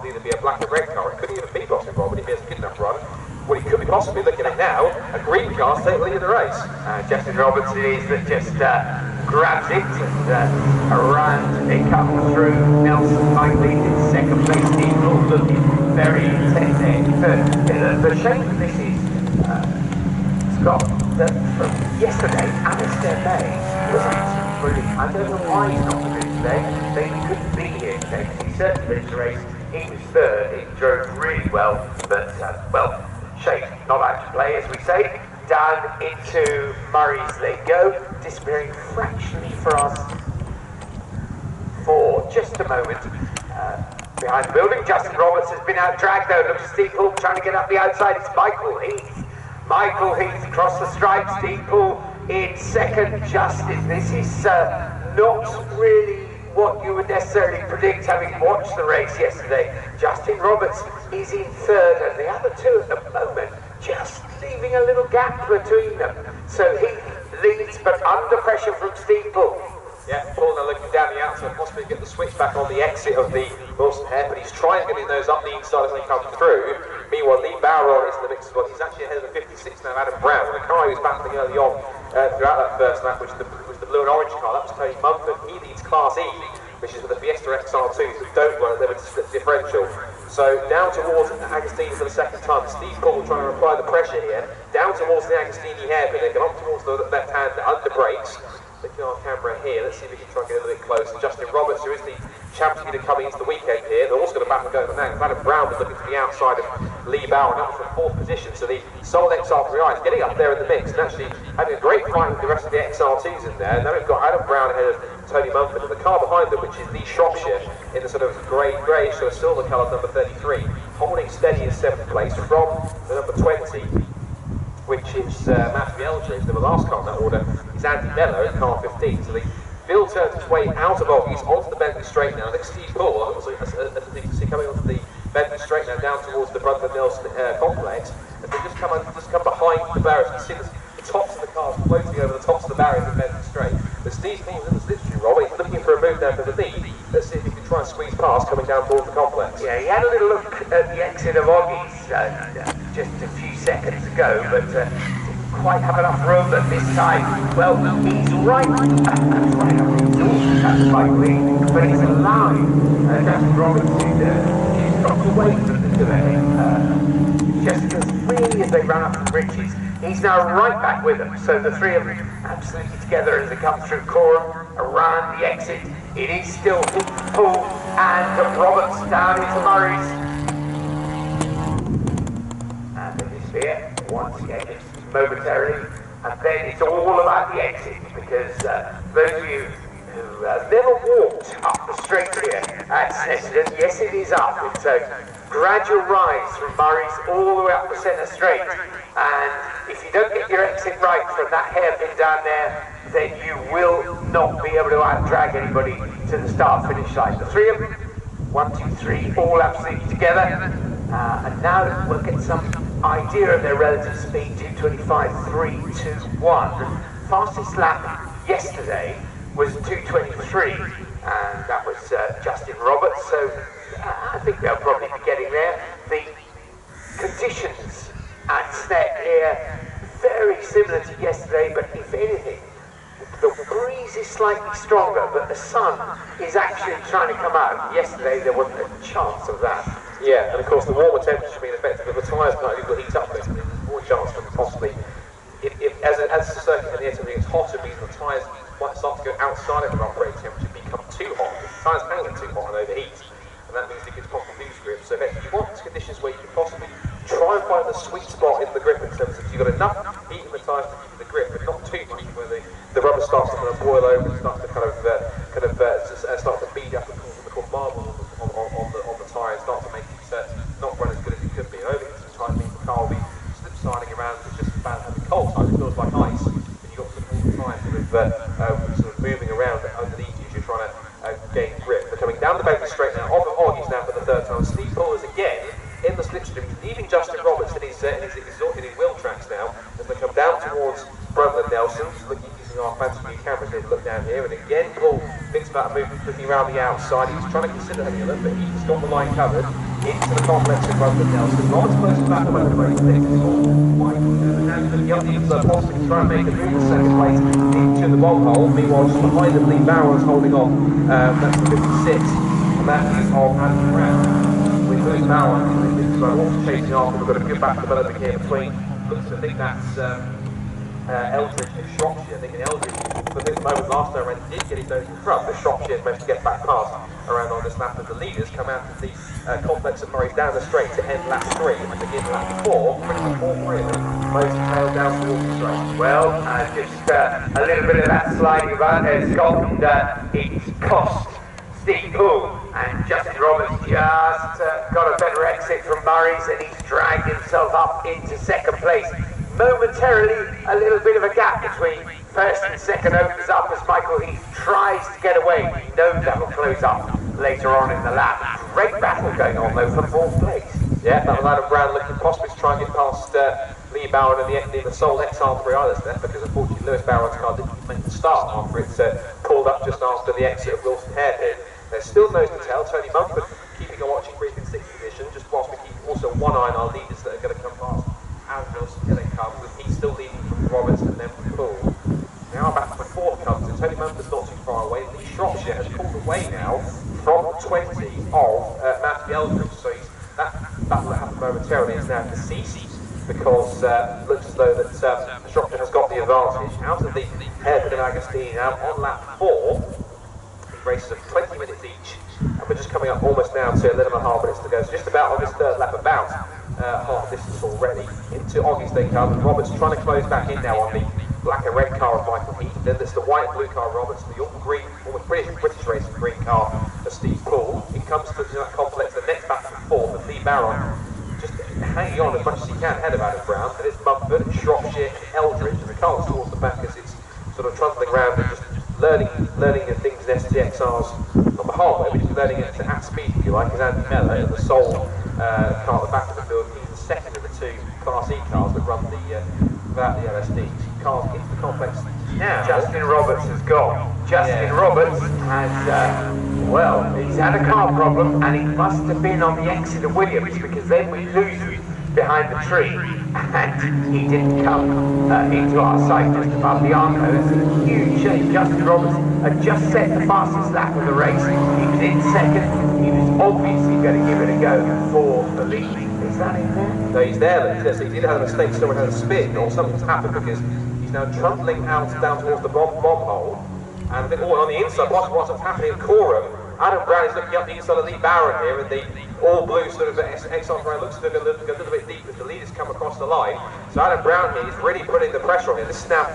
could either be a black or red car, it could even be Boston Robert if he has a good enough run. What he could be possibly looking at now, a green car take the lead of the race. Justin Roberts it is that just grabs it and around it comes through. Nelson Michael in second place. Steeple looking very intense there. The shape of this is, Scott, that from yesterday, Alistair May was absolutely brilliant. I don't know why he's not good today. They couldn't be here today because he certainly finished the race. He was third, he drove really well, but well, shape not out to play, as we say. Down into Murray's they go, disappearing fractionally for us for just a moment. Behind the building, Justin Roberts has been out dragged though. Looks Steeple trying to get up the outside. It's Michael Heath. Michael Heath across the stripe. Steeple in second. Justin, this is not really what you would necessarily predict having watched the race yesterday. Justin Roberts is in third, and the other two at the moment just leaving a little gap between them. So he leads, but under pressure from Steeple. Yeah, Paul now looking down the outside, possibly get the switch back on the exit of the Wilson Hare, but he's trying getting those up the inside as they come through. Meanwhile, Lee Bauer is in the mix as well. He's actually ahead of the 56 now, Adam Brown. The car he was battling early on throughout that first lap, which was the blue and orange car. That was Tony Mumford. He leads Class E, which is for the Fiesta XR2s that don't run a limited slip differential. So down towards Agostini for the second time. Steve Paul trying to apply the pressure here. Down towards the Agostini hairpin. They go up towards the left hand under brakes. Looking at our camera here, let's see if we can try and get a little bit closer. Justin Roberts, who is the champion coming into the weekend here, they're also got a battle going on now. Adam Brown was looking to the outside of Lee Bauer, and that was from fourth position. So the Soul XR3i is getting up there in the mix and actually having a great fight with the rest of the XR2s in there. And now we've got Adam Brown ahead of Tony Mumford, and the car behind them, which is the Shropshire, in the sort of greyish sort of silver coloured number 33, holding steady in seventh place from the number 20. Which is Matthew Eldridge, the last car in that order, is Andy Mello in car 15. So the field turns its way out of Oggies onto the Bentley straight now. I think Steve Paul, as you can see coming onto the Bentley straight now down towards the Brother Nelson complex. As they just come behind the barriers, you can see the tops of the cars floating over the tops of the barriers of Bentley straight. But Steve Paul's in the slipstream roll, he's looking for a move down for the lead. Let's see if he can try and squeeze past coming down towards the complex. Yeah, he had a little look at the exit of Oggies just a few seconds ago, but didn't quite have enough room at this time. Well, he's right up his door, that's quite weak, but he's allowing Justin Roberts to stop away from the delay. Just because really as they run up the bridges, he's now right back with them. So the three of them absolutely together as they come through Coram, around the exit. It is still Paul and Roberts down into Murray's. And they disappear once again, it's momentarily. And then it's all about the exit, because those of you who never walked up the straight here at Snetterton, yes it is up. It's a gradual rise from Murray's all the way up the centre straight. And if you don't get your exit right from that hairpin down there, then you will not be able to out-drag anybody to the start-finish line. The three of them, 1, 2, 3, all absolutely together. And now we'll get some idea of their relative speed, 2:25.321. Fastest lap yesterday was 2:23, and that was Justin Roberts, so I think they'll probably be getting there. The conditions at Snet here, very similar to yesterday, but if anything, the breeze is slightly stronger, but the sun is actually trying to come out. Yesterday there wasn't a chance of that. Yeah, and of course the warmer temperature being effective, if the tyres might be able to heat up, there's more chance for possibly, as the circuit in the air temperature gets hotter, it means the tyres might start to go outside of their operating temperature, become too hot. The tyres can get too hot and overheat, and that means it gives possible loose grip. So if you want conditions where you can possibly try and find the sweet spot in the grip in terms of you've got enough heat in the tyres to give you the grip, but not too much where the rubber starts to kind of boil over and starts to start to bead up and called marble on the tyre and start to make it not run as good as it could be. Overheating some tyres means the car will be slip-sliding around. It's just about having cold tyres. It feels like ice, and you've got all the tyres sort of moving around underneath you as you're trying to gain grip. They're coming down the Bentley straight now, off of Oggies now for the third time. Steve Paul is again in the slipstream, leaving Justin Roberts in his wheel tracks now as they come down towards Brother Nelson, looking using our fancy new cameras here to look down here. And again, Paul thinks about a move, looking around the outside. He's trying to consider having a look, but he's got the line covered. into the complex in front of Nelson. Roberts close to back of motorway, takes it all. White, now he's looking up the inside, possibly trying to make a move in second place into the bomb hole. Meanwhile, just behind him, Lee Barrow is holding on. That's the 56, and that is of Adam Brown. With Lee Barrow, also chasing after. We've got a good battle developing here between. Looks, I think that's Eldridge and Shropshire. I think Eldridge, for this moment last time around, did get his nose in front, but Shropshire managed to get back past around on this lap as the leaders come out of the complex of Murray down the straight to end lap 3 and begin lap 4. All three of them most tailed down towards the straight. Well, just a little bit of that sliding about there, Scott, and it's cost Steve Poole, and Justin Roberts just got a better exit from Murray's, and he's dragged himself up into second place. Momentarily, a little bit of a gap between first and second opens up as Michael Heath tries to get away. We know that will close up later on in the lap. Great battle going on though for fourth place. Yeah, that was Adam Brown looking possibly to try and get past Lee Bowen and the sole XR3 Islands there, because unfortunately Lewis Bowen's car didn't make the start after it pulled up just after the exit of Wilson Hairpin. There's still nose to tail. Tony Mumford keeping a watching brief in 6th position, just whilst we keep also one eye on our leaders that are going to come past. Aaron Wilson, here they come, with Heath still leading from Roberts and then from Poole. Now back to the fourth comes, and Tony Mumford's not too far away. Lee Shropshire has pulled away now from 20 of Matthew Eldridge, so that battle that happened momentarily is now deceased, because it looks as though that Shropshire has got the advantage. Out of the Hairpin of Agostini now on lap 4. These races of 20 minutes each, and we're just coming up almost now to 11.5 minutes to go, so just about on this third lap, about half distance already. Into August they come, and Roberts trying to close back in now on the black and red car of Michael Heath. Then there's the white and blue car of Roberts, the green, almost British racing green car of Steve Poole. It comes to that complex, the next battle for fourth, and Lee Barron just hanging on as much as he can ahead of Adam Brown. Then it's Mumford, Shropshire, and Eldridge, and the car's towards the back as it's sort of trundling around and just learning the things in STXR's on the hardware, but he's learning it at speed, if you like, is Andy Mellor in the sole car at the back of the field. He's the second of the two Class E cars that run without the LSD. Cars into the complex now. Justin Roberts has gone. Justin Roberts has, well, he's had a car problem, and he must have been on the exit of Williams, because then we lose him behind the tree, and he didn't come into our sight just above the Arco. It's a huge shame. Justin Roberts had just set the fastest lap of the race. He was in second. He was obviously going to give it a go for the lead. Is that in there? No, he's there. He did have a mistake. Someone had a spin, or something's happened, because he's now trundling out down towards the bomb hole, and then on the inside, what's happening in Coram, Adam Brown is looking up the inside of Lee Barron here, and the all-blue sort of XR3 looks to go a little bit deep as the leaders come across the line. So Adam Brown here is really putting the pressure on here. This is now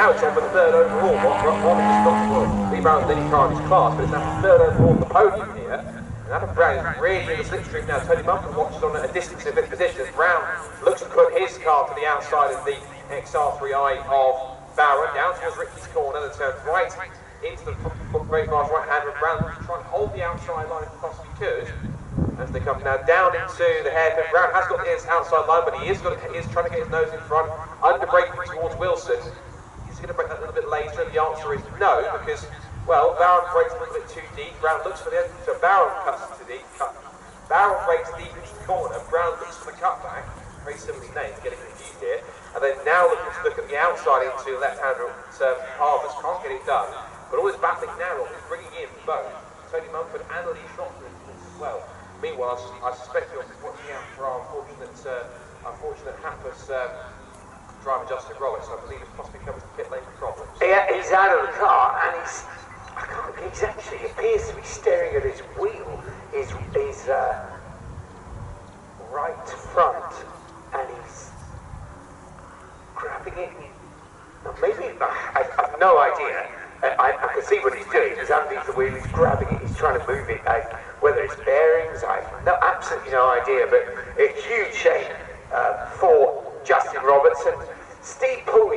it's on for third overall. Lee Barron's leading car in his class, but it's now third overall on the podium here. And Adam Brown is really in the slipstream now. Tony Mumford watches on at a distance in fifth position as Brown looks to put his car to the outside of the XR3i of Barron, down towards Ricky's corner, that turns right into the very fast right hand of Brown, trying to hold the outside line as possibly could. As they come now down into the hairpin. Brown has got his outside line, but he is trying to get his nose in front, under braking towards Wilson. He's going to break that a little bit later, and the answer is no, because, well, Barron brakes a little bit too deep. Brown looks for the end, so Barron cuts to the cut. Barron brakes deep into the corner. Brown looks for the cutback. Very simply named, getting confused here. And then now looking to look at the outside into left-hander Harvest. Can't get it done. But all this battling now is bringing in both Tony Mumford and Lee Shropshire as well. Meanwhile, I suspect you're watching out for our unfortunate hapless driver Justin Roberts. I believe it's possibly coming to pit lane for problems. Yeah, he's out of the car, and he's actually appears to be staring at his wheel. His right front, and he's grabbing it. Now, maybe I've no idea. I can see what he's doing. He's underneath the wheel, he's grabbing it, he's trying to move it, whether it's bearings, absolutely no idea, but a huge shame for Justin Roberts. And Steve Poole,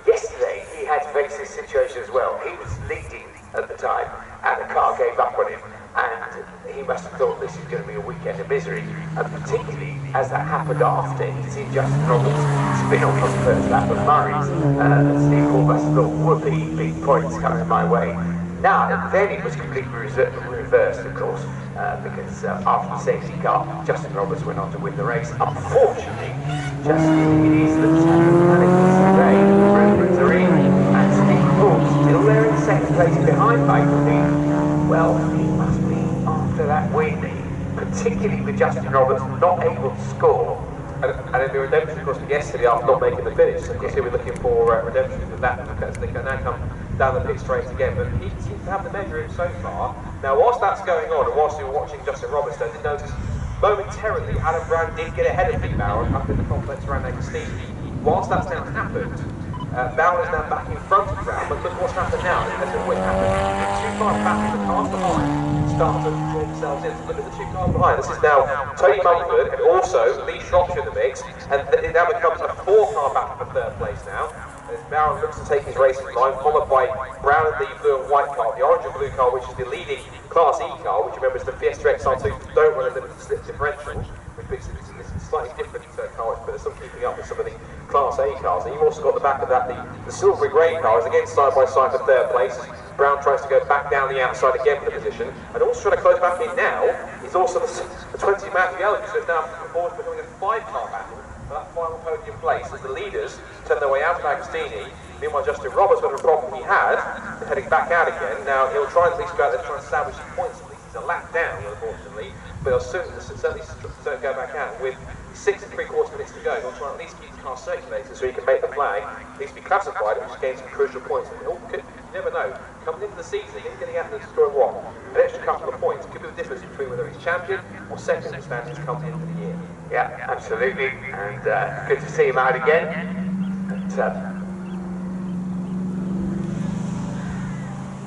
yesterday he had to face this situation as well. He was leading at the time, and the car gave up on him, and he must have thought this is going to be a weekend of misery, and particularly as that happened after he'd seen Justin Roberts spin off on the first lap of Murray's, Steve Poole must have thought, whoopee, big points coming my way. Now, then it was completely reversed. reversed, of course, because after the safety car, Justin Roberts went on to win the race. Unfortunately, Justin, it is the mechanics today. Rumours are in, and Steve Paul still there in second place behind Michael Dean. Well, it must be after that win, particularly with Justin Roberts not able to score. And it'll be redemption, of course, for yesterday after not making the finish. So of course, he'll be looking for redemption for that, because they can now come down the pit straight again. But he seems to have the measure in so far. Now, whilst that's going on, and whilst you were watching Justin Roberts, though, did notice momentarily Adam Brown did get ahead of Lee Barron up in the complex around Agostini. Whilst that's now happened, Barron is now back in front of Brown, but look what's happened now. As always happens, the two cars back in the cars behind start to draw themselves in. So look at the two cars behind. This is now Tony Mumford and also Lee Shropshire in the mix, and it now becomes a four-car battle for third place now. As Barron looks to take his racing line, followed by Brown and the blue and white car, the orange and blue car, which is the leading Class E car, which remembers the Fiesta XR2 don't run a limited slip differential, which is slightly different car, but it's still keeping up with some of the Class A cars. And you've also got the back of that, the silvery grey car is again side by side for third place. Brown tries to go back down the outside again for the position, and also trying to close back in now is also the 20 Matthew Ellis, so it's now forward becoming a five-car battle for that final podium place as the leaders turn their way out of Agostini. Meanwhile, Justin Roberts, whatever problem he had, is heading back out again. Now, he'll try and at least go out there and try and establish some points at least. He's a lap down, unfortunately, but he'll certainly go back out with 6 3/4 minutes to go. He'll try and at least keep the car circulating so he can make the flag, at least be classified, and just gain some crucial points. You never know. Coming into the season, he's getting out and scoring what? An extra couple of points. Could be the difference between whether he's champion or second in standings come the end of the year. Yeah, absolutely. And good to see him out again. But,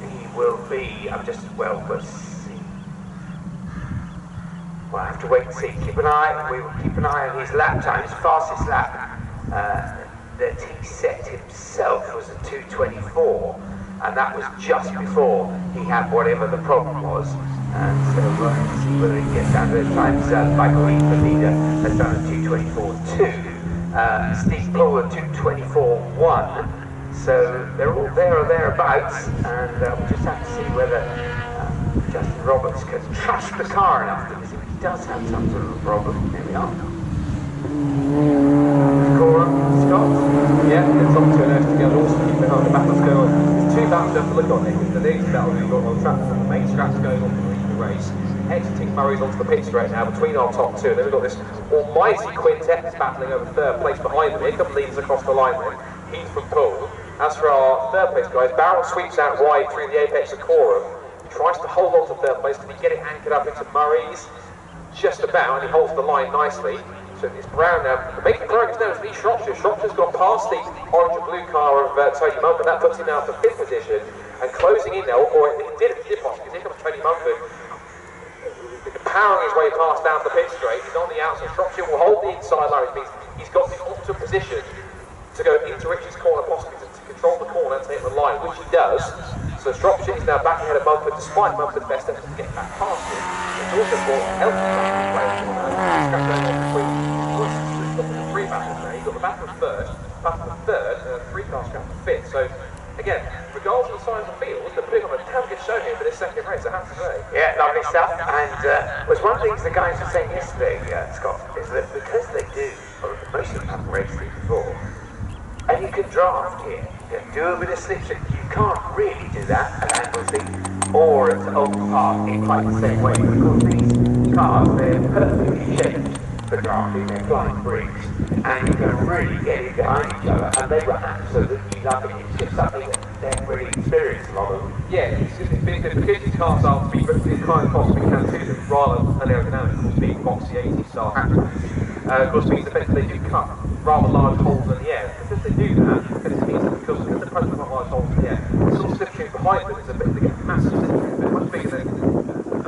he will be, we'll see. We'll have to wait and see. We will keep an eye on his lap times. Fastest lap that he set himself was a 2:24. And that was just before he had whatever the problem was. And so we'll see whether he gets down to those times. Michael Heath, the leader, has done a 2:24.2. Steve Paul a 2:24.1. So they're all there or thereabouts, and we'll just have to see whether Justin Roberts can trust the car enough, because if he does have some sort of a problem, here we are. Score, Scott? Yeah, it's on to an F together, also keep behind the battles going on. There's two battles left to look on here. The next battle we've got on track, the main scraps going on to lead the race. Exiting Murray's onto the pit straight now between our top two. And then we've got this almighty quintet that's battling over third place behind them. Here come leaders across the line then. Heath from Poole. As for our third place guys, Barron sweeps out wide through the apex of Coram. Tries to hold on to third place. Can he get it anchored up into Murray's? Just about, and he holds the line nicely. So it's Brown now. Making progress now is Lee Shropshire. Shropshire's got past the orange and blue car of Tony Mumford. That puts him now for 5th position. And closing in now, or he did pass, because here comes Tony Mumford. Powering his way past down the pit straight. He's on the outside. Shropshire will hold the inside line, which means he's got the optimal position to go into Richie's corner, possibly to control the corner and take the line, which he does. So Shropshire is now back ahead of Mumford, despite Mumford's best efforts to get back past him. It's also brought healthy three battles now. You've got the battle of first, battle of third, and a 3-car scrap for 5th. So again, regardless of the size of the field, they're putting on a damn good show here for this second race, I have to say. Yeah, lovely stuff. And was one of the things the guys were saying yesterday, Scott, is that because they do, or most of them haven't raced it before, and you can draft here, you can do a bit of slipstream. You can't really do that at Anglesey or at Open Park in quite the same way, because these cars, they're perfectly shaped for drafting, they're flying bricks, and you can really get it behind each other, and they were absolutely lovely. It's just something that they're really experienced, a lot of them. Yeah, because these cars are being kind of possibly can do them rather unaerodynamic, being boxy 80 style hatchbacks. Of course, means effectively they do cut rather large holes in the air. Because they do that, then it means that because the presence of large holes in the air, the sort of slipstream behind them is a bit, they get massive slipstream, they're much bigger than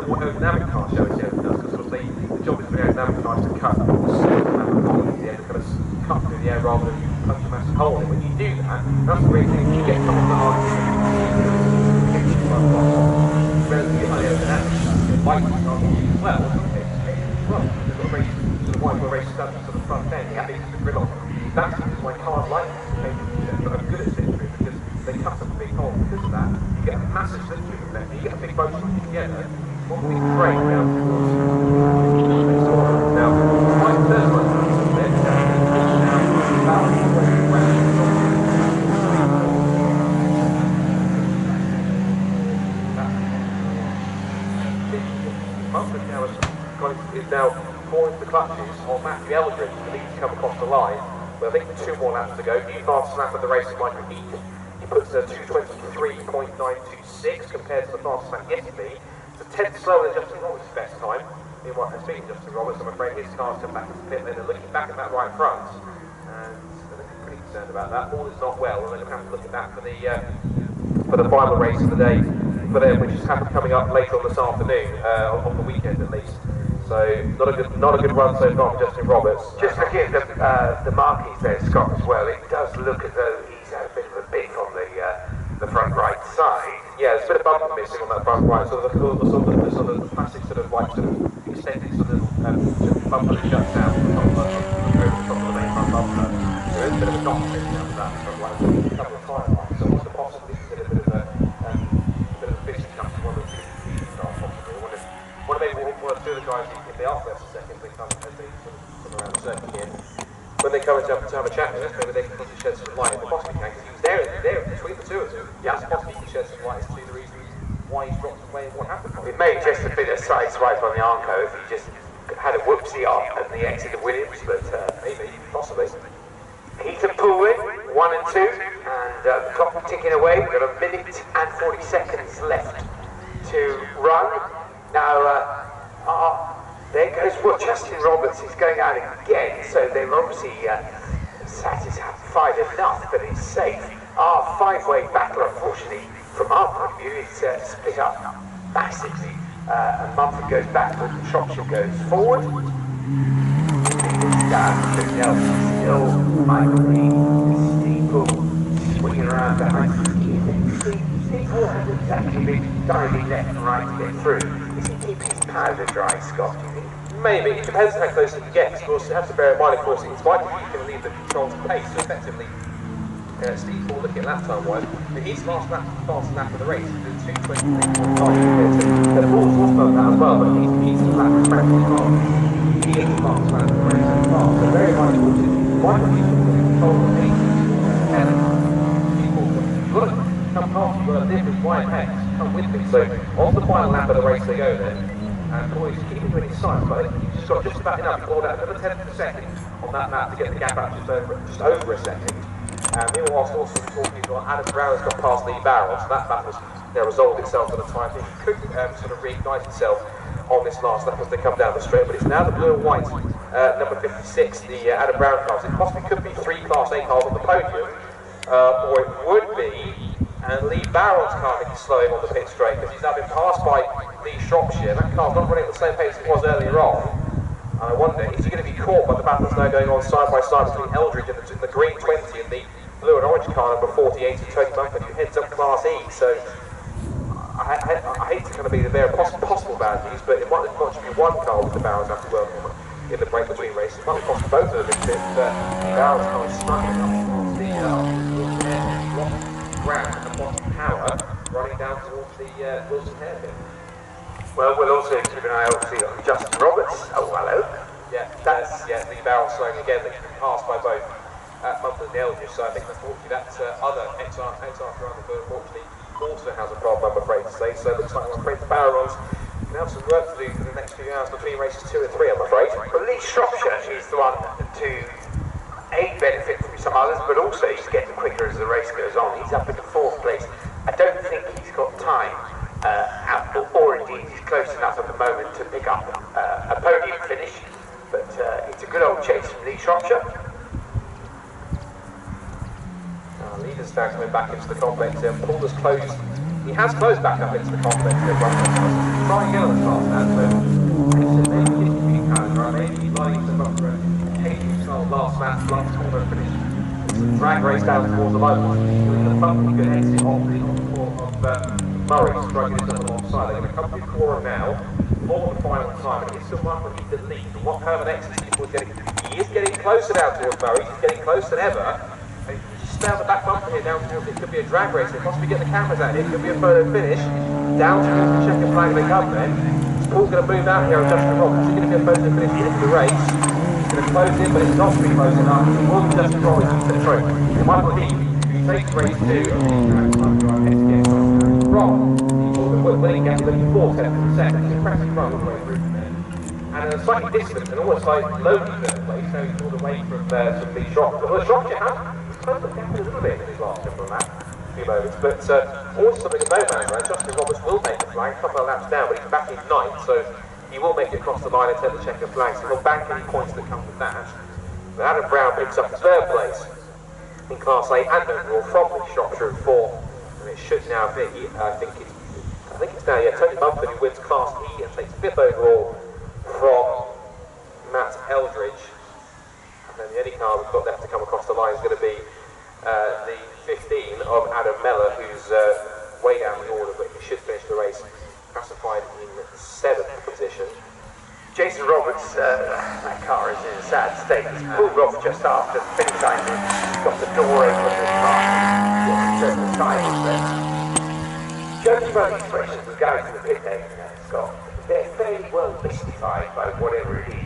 what aerodynamic car shows does, because of course the job is for the aerodynamic cars to cut a certain amount of hole in the air, to kind of cut through the air rather than punch a massive hole in. When you do that, that's the reason you get some of the hard relatively unaerodynamic, like the car as well, they've got a very sort of wide race stuff to the front end, yeah. The grill on. That's why cars like this, but are good at slipstream, because they cut up a big hole. Because of that, you get a massive slipstream effect. You get a big boat together, one big train down towards now, my third one a little bit, now about halfway around. Mumford is now pouring the clutches on Matthew Eldridge for these to come across the line. But I think 2 more laps to go. New fastest lap of the race is Michael Heath. He puts a 2:23.926 compared to the fastest lap yesterday. It's a 10th slower than Justin Roberts' best time. Meanwhile, speaking of Justin Roberts, I'm afraid his car's come back to the pit lane. They're looking back at that right front, and they're looking pretty concerned about that. All is not well, and they're going to have to look at that for the final race of the day for them, which is coming up later on this afternoon, on the weekend at least. So not a good run so far for Justin Roberts. Just looking at the marquees there, Scott, as well, it does look as though he's had a bit of a biff on the front right side. Yeah, there's a bit of bumper missing on that front right, so the plastic sort of extended sort of bumper that shuts down over the top of the main front bumper. There is a bit of a knock missing out of that front right, a couple of tyre lines, so what's the possibility to get a bit of a fishing come to one of the two stars possibly? I wonder maybe what two of the guys, if they are first or second, they come as they sort of come around the circuit here. When they come to have a chat with us, maybe they can possibly shed some light, if they possibly can, because he was there between the two of them. Yeah, possibly he can shed some light as to the reasons why he's dropped away and what happened. It may just have been a side swipe on the Arco if he just had a whoopsie off at the exit of Williams, but maybe, possibly. Heath and Poole 1 and 2, and the clock ticking away. We've got 1 minute and 40 seconds left to run. Now, there goes, well, Justin Roberts is going out again, so they've obviously satisfied enough that it's safe. Our 5-way battle, unfortunately, from our point of view, is split up massively. And Mumford goes backward, and Shropshire goes forward. It's down, still Michael Reed, Steve Poole swinging around behind. Steve Poole hasn't exactly been diving left and right to get through. Is he keeping his powder dry, Scott, do you think? Maybe. It depends how close he gets. Of course, you have to bear in mind, of course, it's Michael Heath going to leave the control to pace, so effectively, Steve Poole looking at lap time wise, but his last lap of the race is 2:23.9 compared to the Poole's also about that as well, but he's the lap frankly fast. He is the fastest lap of the race so far. So very much Michael Heath will control the pace, and people you've got to come past, you've got to live with wide heads, come with me. So on the final lap of the race they go then. And boys, keeping you in his sights, but I think he's just got just about enough. He brought out another 10th of a second on that lap to get the gap out just over a second. Meanwhile, whilst also talking about Adam Brown has got past Lee Barrel, so that battle's resolved itself at a time. He could sort of reignite itself on this last lap as they come down the straight, but it's now the blue and white, number 56, the Adam Brown cars. It possibly could be 3 Class A cars on the podium, or it would be, and Lee Barrel's car is slowing on the pit straight because he's now been passed by Lee Shropshire. That car's not running at the same pace it was earlier on. And I wonder, is he going to be caught by the battles now going on side by side between Eldridge and the green 20 and the blue and orange car number 48 of Tony Mumford, who heads up Class E. So I hate to kind of be the bearer of possible bad news, but it might not just be one car with the Barrels have to work on in the break between races. It might cost both of them if the Barrels car is struggling up towards the ground and bottom power running down towards the Wilson hairpin. Well, we'll also keep an eye obviously on Justin Roberts. Oh, hello. Yeah, the Barrel slowing again. They've been passed by both Mumford and Eldridge, so I think unfortunately that other XR driver unfortunately also has a problem, I'm afraid to say. So it looks like I'm afraid the Barrels can have some work to do for the next few hours between races 2 and 3, I'm afraid. Well, Lee Shropshire is the one to benefit from some others, but also he's getting quicker as the race goes on. He's up in the 4th place. I don't think he's got time, or indeed he's close enough at the moment to pick up a podium finish, but it's a good old chase from Lee Shropshire. Leader's now coming back into the complex here. Paul has closed, he has closed back up into the complex here. Try again on the class now, so maybe he's being carried, right? Maybe he's lying to Mumford, taking his last corner finish. It's a drag race down towards the line. Doing the bumpy good exit of Murray, striking it up alongside. They're going to come to the corner now for the final time. And it's still one for Heath that lead. And what kind of an exit is getting? He is getting closer now towards Murray. He's getting closer than ever. Down the back bumper here, down towards it could be a drag race. They possibly get the cameras out here. It could be a photo finish. Down towards the checkered flag they come then. Paul's going to move out here on Justin Roberts. He's going to be a photo finish at the end of the race. He's going to close in, but it's not going to be close enough. It will be Justin Roberts who's going to throw. Michael Heath, who takes race 2 of the from the winning gap of 4 tenths of a second. It's an impressive run all the way through there. And a slightly distant and almost like lonely third place, so he's all the way from the Shropshire. Well, the Shropshire has kind of looked down a little bit in his last couple of laps. Moments, but also something of no man's land. Justin Roberts will make the flag, a couple of laps down, but he's back in 9th, so he will make it across the line and take the checker flag, so he'll bank any points that come with that. But Adam Brown picks up 3rd place in Class A and overall from the Shropshire 4, and it should now be, I think it's now, Tony Mumford who wins Class E and takes 5th overall from Matt Eldridge, and then the only car we've got left to come across the line is going to be the 15 of Adam Mellor, who's way down the order, but he should finish the race classified in 7th position. Jason Roberts, that car is in a sad state. He's pulled off just after the finish line. He's got the door open with the car. The time is there. Judging by the expressions of guys in the pit lane, Scott, they're fairly well mystified by whatever it is